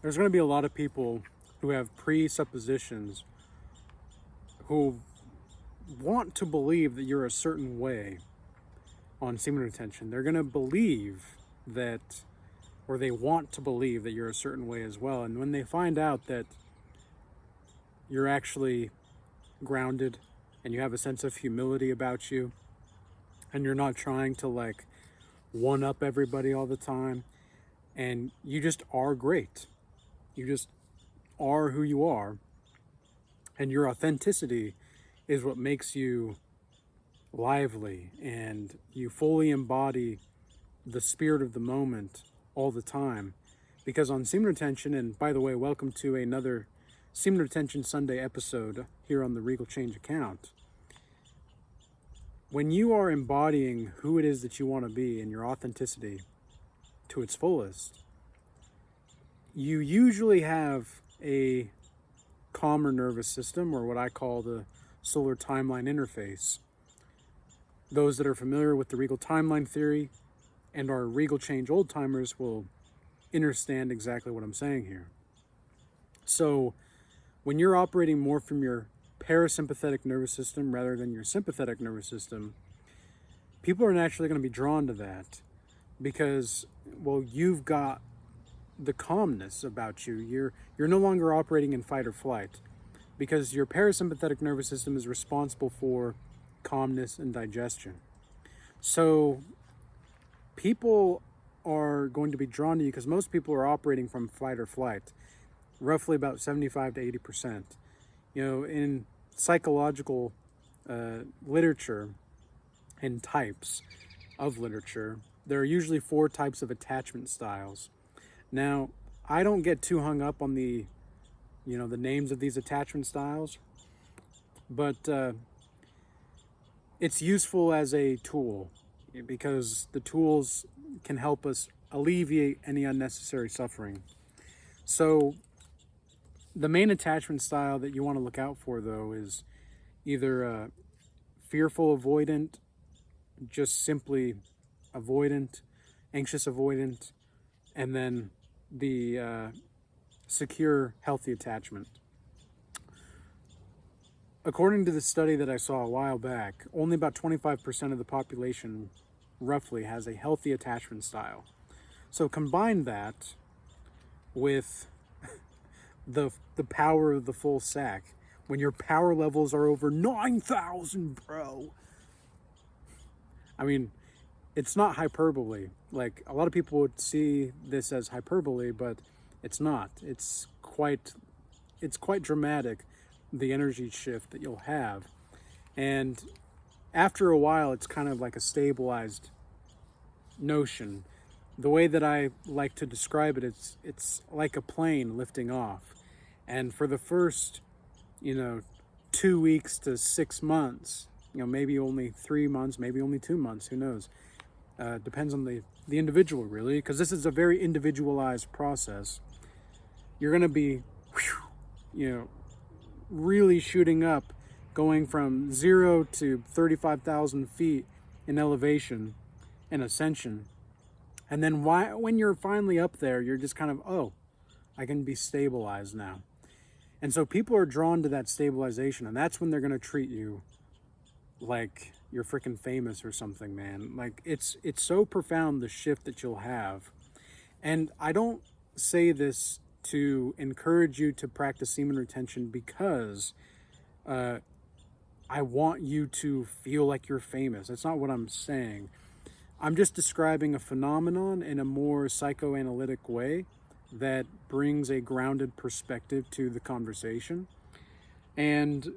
there's going to be a lot of people who have presuppositions who want to believe that you're a certain way on semen retention. They're going to believe that, or they want to believe that you're a certain way as well. And when they find out that you're actually grounded and you have a sense of humility about you and you're not trying to like one up everybody all the time, and you just are great, you just are who you are, and your authenticity is what makes you lively, and you fully embody the spirit of the moment all the time. Because on semen retention, and by the way, welcome to another Semen Retention Sunday episode here on the Regal Change account. When you are embodying who it is that you want to be and your authenticity to its fullest, you usually have a calmer nervous system, or what I call the solar timeline interface. Those that are familiar with the Regal timeline theory and are Regal Change old timers will understand exactly what I'm saying here. So when you're operating more from your parasympathetic nervous system rather than your sympathetic nervous system, people are naturally going to be drawn to that because, well, you've got the calmness about you. You're no longer operating in fight or flight because your parasympathetic nervous system is responsible for calmness and digestion. So people are going to be drawn to you because most people are operating from fight or flight, roughly about 75 to 80%. You know, in psychological literature and types of literature, there are usually 4 types of attachment styles. Now, I don't get too hung up on the names of these attachment styles, but it's useful as a tool because the tools can help us alleviate any unnecessary suffering. So the main attachment style that you want to look out for, though, is either fearful avoidant, just simply avoidant, anxious avoidant, and then the secure, healthy attachment. According to the study that I saw a while back, only about 25% of the population roughly has a healthy attachment style. So combine that with the power of the full sack. When your power levels are over 9,000, bro. I mean, it's not hyperbole. Like, a lot of people would see this as hyperbole, but it's not. It's quite dramatic, the energy shift that you'll have. And after a while, it's kind of like a stabilized notion. The way that I like to describe it, it's like a plane lifting off. And for the first, 2 weeks to 6 months, maybe only 3 months, maybe only 2 months, who knows? Depends on the individual, really, because this is a very individualized process. You're going to be, really shooting up, going from 0 to 35,000 feet in elevation and ascension. And then when you're finally up there, you're just kind of, oh, I can be stabilized now. And so people are drawn to that stabilization, and that's when they're going to treat you like you're freaking famous or something, man. Like, it's so profound, the shift that you'll have. And I don't say this to encourage you to practice semen retention because I want you to feel like you're famous. That's not what I'm saying. I'm just describing a phenomenon in a more psychoanalytic way that brings a grounded perspective to the conversation. And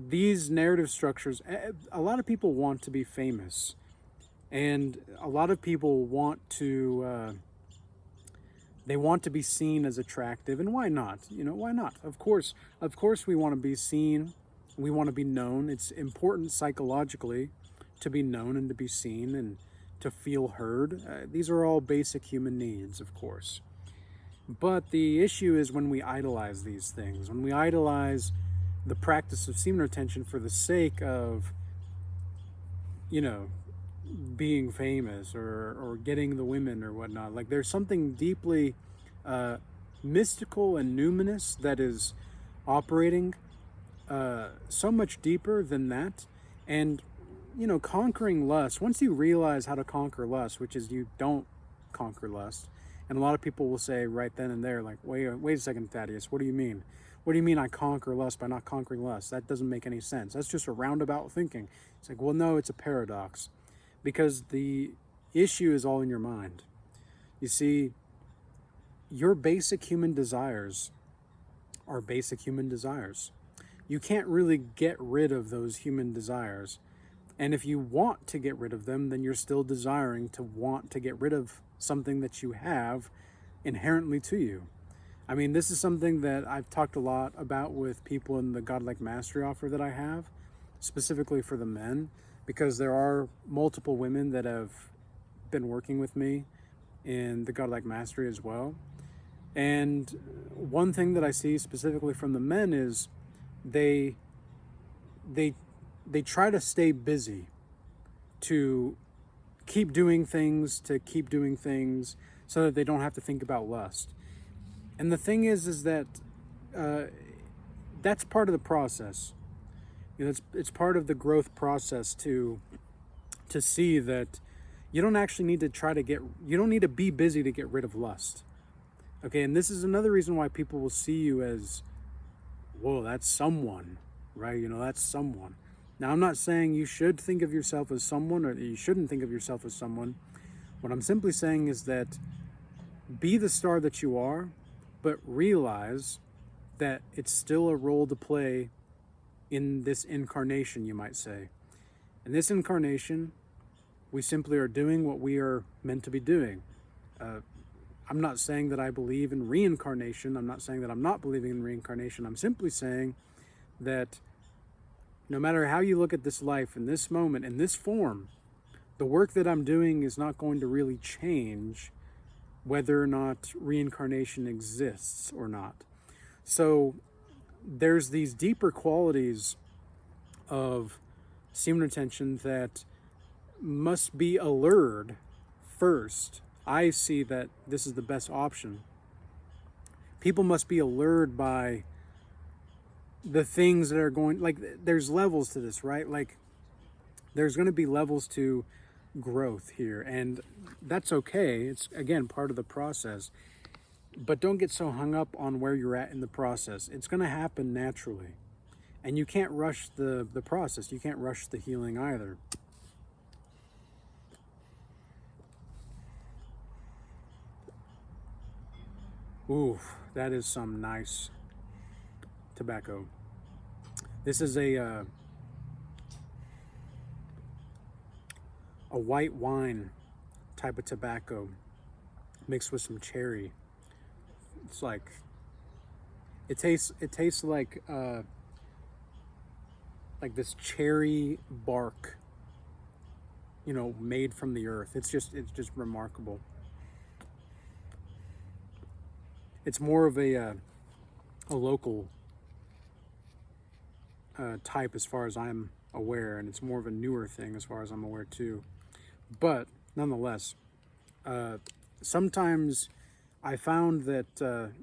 these narrative structures, a lot of people want to be famous, and a lot of people want to they want to be seen as attractive. And why not? Why not? Of course we want to be seen, we want to be known. It's important psychologically to be known and to be seen and to feel heard. These are all basic human needs, of course. But the issue is when we idolize these things, when we idolize the practice of semen retention for the sake of, being famous or getting the women or whatnot. Like, there's something deeply mystical and numinous that is operating so much deeper than that. And, you know, conquering lust, once you realize how to conquer lust, which is you don't conquer lust, and a lot of people will say right then and there, like, wait a second, Thaddeus, what do you mean? What do you mean I conquer lust by not conquering lust? That doesn't make any sense. That's just a roundabout thinking. It's like, well, no, it's a paradox, because the issue is all in your mind. You see, your basic human desires are basic human desires. You can't really get rid of those human desires. And if you want to get rid of them, then you're still desiring to want to get rid of something that you have inherently to you. I mean, this is something that I've talked a lot about with people in the Godlike Mastery offer that I have, specifically for the men, because there are multiple women that have been working with me in the Godlike Mastery as well. And one thing that I see specifically from the men is they try to stay busy, to keep doing things, so that they don't have to think about lust. And the thing is that that's part of the process. You know, it's part of the growth process to see that you don't actually need to you don't need to be busy to get rid of lust. Okay, and this is another reason why people will see you as, whoa, that's someone, right? You know, that's someone. Now, I'm not saying you should think of yourself as someone, or that you shouldn't think of yourself as someone. What I'm simply saying is that be the star that you are, but realize that it's still a role to play in this incarnation, you might say. In this incarnation, we simply are doing what we are meant to be doing. I'm not saying that I believe in reincarnation. I'm not saying that I'm not believing in reincarnation. I'm simply saying that no matter how you look at this life, in this moment, in this form, the work that I'm doing is not going to really change whether or not reincarnation exists or not. So there's these deeper qualities of semen retention that must be allured first. I see that this is the best option. People must be allured by the things that are going, like, there's levels to this, right? Like, there's going to be levels to growth here, and that's okay. It's, again, part of the process. But don't get so hung up on where you're at in the process. It's going to happen naturally. And you can't rush the process. You can't rush the healing either. Ooh, that is some nice tobacco. This is a white wine type of tobacco mixed with some cherry. It's like, it tastes like this cherry bark, you know, made from the earth. It's just remarkable. It's more of a local type as far as I'm aware, and it's more of a newer thing as far as I'm aware too. But nonetheless, sometimes I found that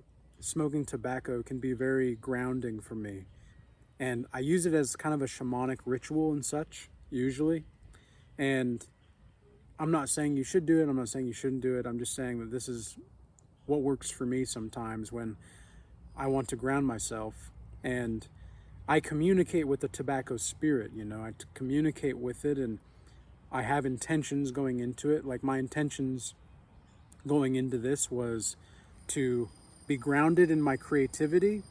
smoking tobacco can be very grounding for me. And I use it as kind of a shamanic ritual and such, usually. And I'm not saying you should do it. I'm not saying you shouldn't do it. I'm just saying that this is what works for me sometimes when I want to ground myself. And I communicate with the tobacco spirit, you know. I communicate with it, and I have intentions going into it. Like, my intentions going into this was to be grounded in my creativity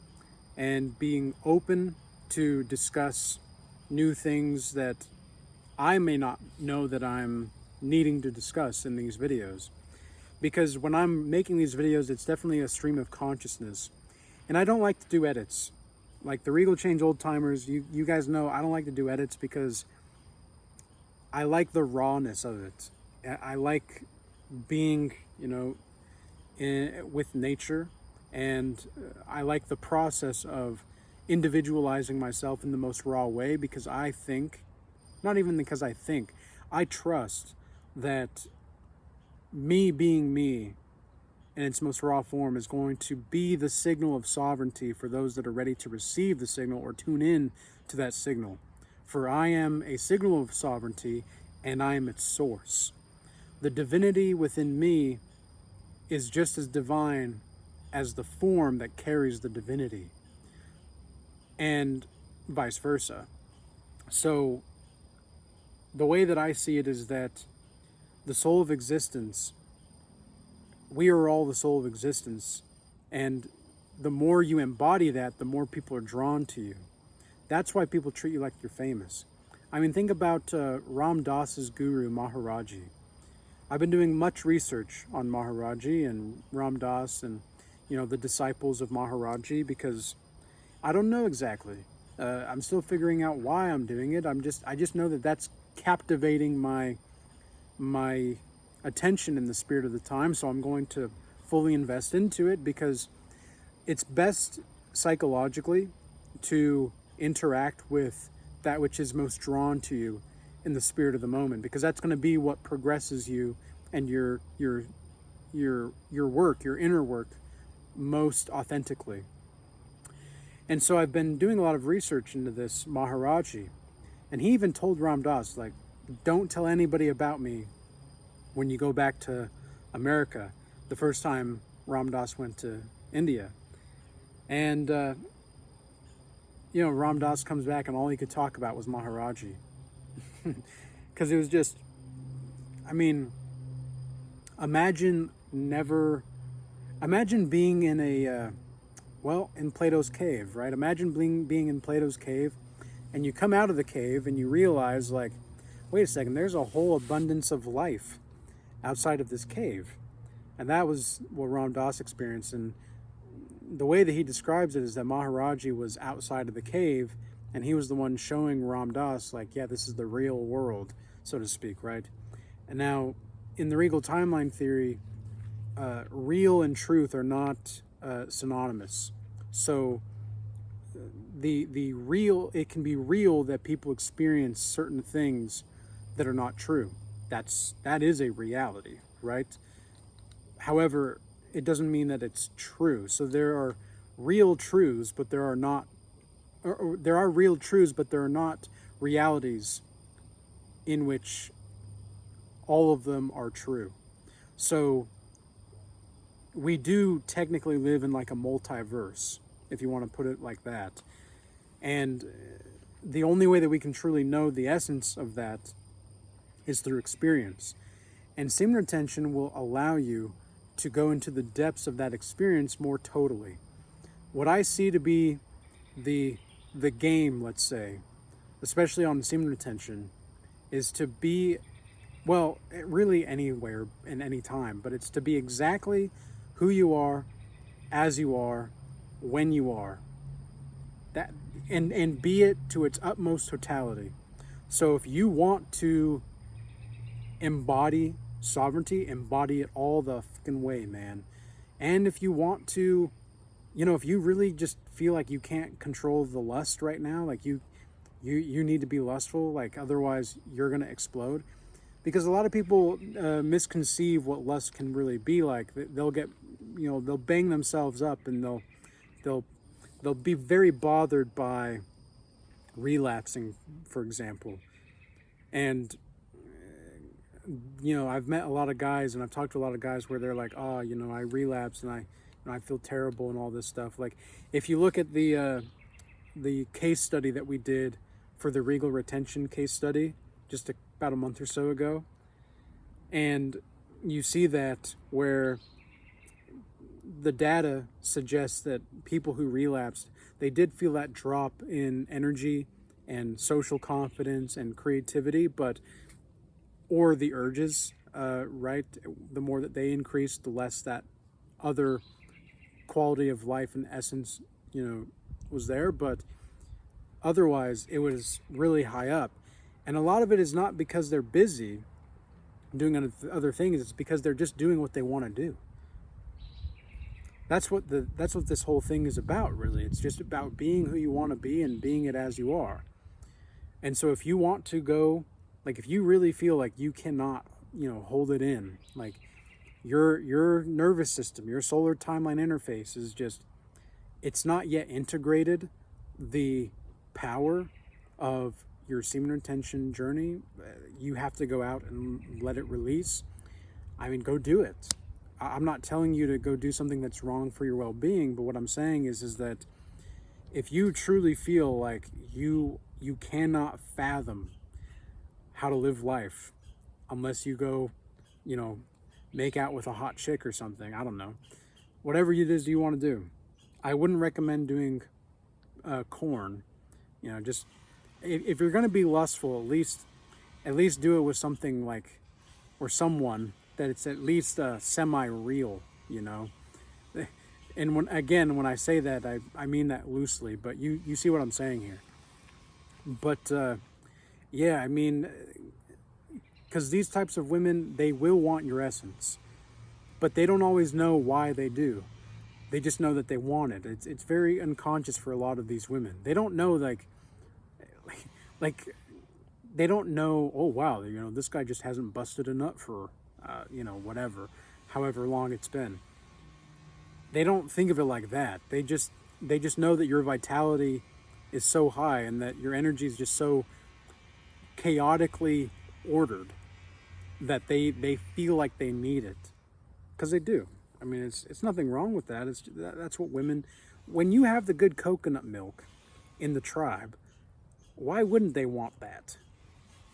and being open to discuss new things that I may not know that I'm needing to discuss in these videos. Because when I'm making these videos, it's definitely a stream of consciousness. And I don't like to do edits. Like the Regal Change old timers, you guys know I don't like to do edits because I like the rawness of it. I like being, you know, with nature, and I like the process of individualizing myself in the most raw way, because I think, not even because I think, I trust that me being me in its most raw form is going to be the signal of sovereignty for those that are ready to receive the signal or tune in to that signal. For I am a signal of sovereignty, and I am its source. The divinity within me is just as divine as the form that carries the divinity, and vice versa. So the way that I see it is that the soul of existence, we are all the soul of existence, and the more you embody that, the more people are drawn to you. That's why people treat you like you're famous. I mean, think about Ram Dass's guru, Maharaji. I've been doing much research on Maharaji and Ram Dass and, the disciples of Maharaji, because I don't know exactly. I'm still figuring out why I'm doing it. I just know that that's captivating my attention in the spirit of the time. So I'm going to fully invest into it, because it's best psychologically to interact with that which is most drawn to you in the spirit of the moment, because that's going to be what progresses you and your work, your inner work, most authentically. And so I've been doing a lot of research into this Maharaji, and he even told Ram Dass, like, don't tell anybody about me when you go back to America, the first time Ram Dass went to India. And Ram Dass comes back and all he could talk about was Maharaji. Because it was just, imagine being in in Plato's cave, right? Imagine being in Plato's cave, and you come out of the cave and you realize, like, wait a second, there's a whole abundance of life outside of this cave. And that was what Ram Dass experienced. And the way that he describes it is that Maharaji was outside of the cave, and he was the one showing Ram Dass, like, yeah, this is the real world, so to speak, right? And now, in the Regal Timeline theory, real and truth are not synonymous. So the real, it can be real that people experience certain things that are not true. That is a reality, right? However, it doesn't mean that it's true. So there are real truths, but there are not, or there are real truths, but there are not realities in which all of them are true. So we do technically live in like a multiverse, if you want to put it like that. And the only way that we can truly know the essence of that is through experience. And semen retention will allow you to go into the depths of that experience more totally. What I see to be the game, let's say, especially on semen retention, is to be, well, really anywhere and any time, but it's to be exactly who you are, as you are, when you are. That and be it to its utmost totality. So if you want to embody sovereignty, embody it all the fucking way, man. And if you want to, if you really just feel like you can't control the lust right now, like you need to be lustful, like otherwise you're gonna explode. Because a lot of people misconceive what lust can really be like. They'll get, they'll bang themselves up, and they'll be very bothered by relapsing, for example. And I've met a lot of guys, and I've talked to a lot of guys where they're like, oh, I relapsed and I feel terrible and all this stuff. Like, if you look at the case study that we did for the Regal retention case study just about a month or so ago, and you see that where the data suggests that people who relapsed, they did feel that drop in energy and social confidence and creativity, or the urges, right? The more that they increased, the less that other quality of life and essence, was there. But otherwise, it was really high up. And a lot of it is not because they're busy doing other things. It's because they're just doing what they want to do. That's what this whole thing is about, really. It's just about being who you want to be and being it as you are. And so if you want to go, like, if you really feel like you cannot, hold it in, like, Your nervous system, your solar timeline interface is just, it's not yet integrated the power of your semen retention journey. You have to go out and let it release. I mean, go do it. I'm not telling you to go do something that's wrong for your well-being, but what I'm saying is that if you truly feel like you cannot fathom how to live life unless you go, you know, make out with a hot chick or something, I don't know, whatever it is you want to do, I wouldn't recommend doing corn. You know, just if you're going to be lustful, at least do it with something like, or someone that it's at least semi-real, you know. And when I say that, I mean that loosely, but you see what I'm saying here. But yeah, I mean, because these types of women, they will want your essence, but they don't always know why they do. They just know that they want it. It's very unconscious for a lot of these women. They don't know, like they don't know, oh wow, you know, this guy just hasn't busted a nut for you know, however long it's been. They don't think of it like that. They just know that your vitality is so high and that your energy is just so chaotically ordered that they feel like they need it, because they do. I mean, it's nothing wrong with that. That's what women, when you have the good coconut milk in the tribe, why wouldn't they want that?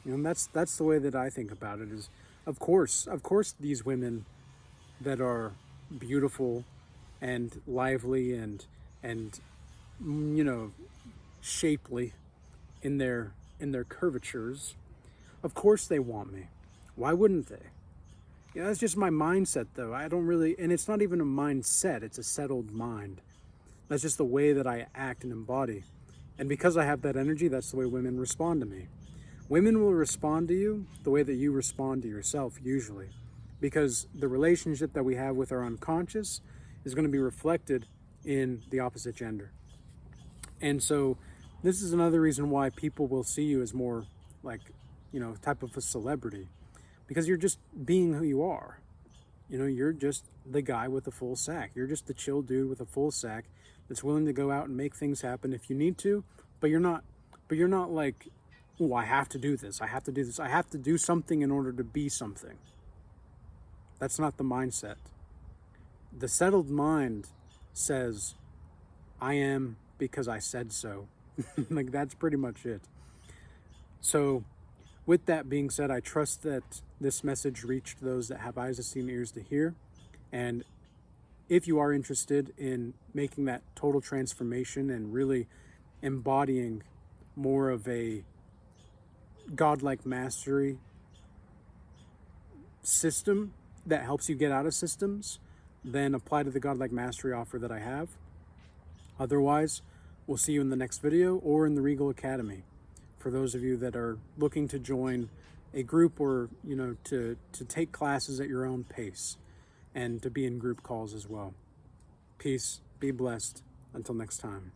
You know, that's the way that I think about it. Is of course these women that are beautiful and lively and you know, shapely in their curvatures, of course they want me. Why wouldn't they? Yeah, that's just my mindset, though. I don't really, and it's not even a mindset, it's a settled mind. That's just the way that I act and embody. And because I have that energy, that's the way women respond to me. Women will respond to you the way that you respond to yourself, usually. Because the relationship that we have with our unconscious is going to be reflected in the opposite gender. And so this is another reason why people will see you as more like, you know, type of a celebrity. Because you're just being who you are. You know, you're just the guy with a full sack. You're just the chill dude with a full sack that's willing to go out and make things happen if you need to, but you're not like, oh, I have to do this. I have to do this. I have to do something in order to be something. That's not the mindset. The settled mind says, I am because I said so. Like, that's pretty much it. So with that being said, I trust that this message reached those that have eyes to see and ears to hear. And if you are interested in making that total transformation and really embodying more of a godlike mastery system that helps you get out of systems, then apply to the godlike mastery offer that I have. Otherwise, we'll see you in the next video or in the Regal Academy. For those of you that are looking to join a group, or, you know, to take classes at your own pace and to be in group calls as well. Peace, be blessed. Until next time.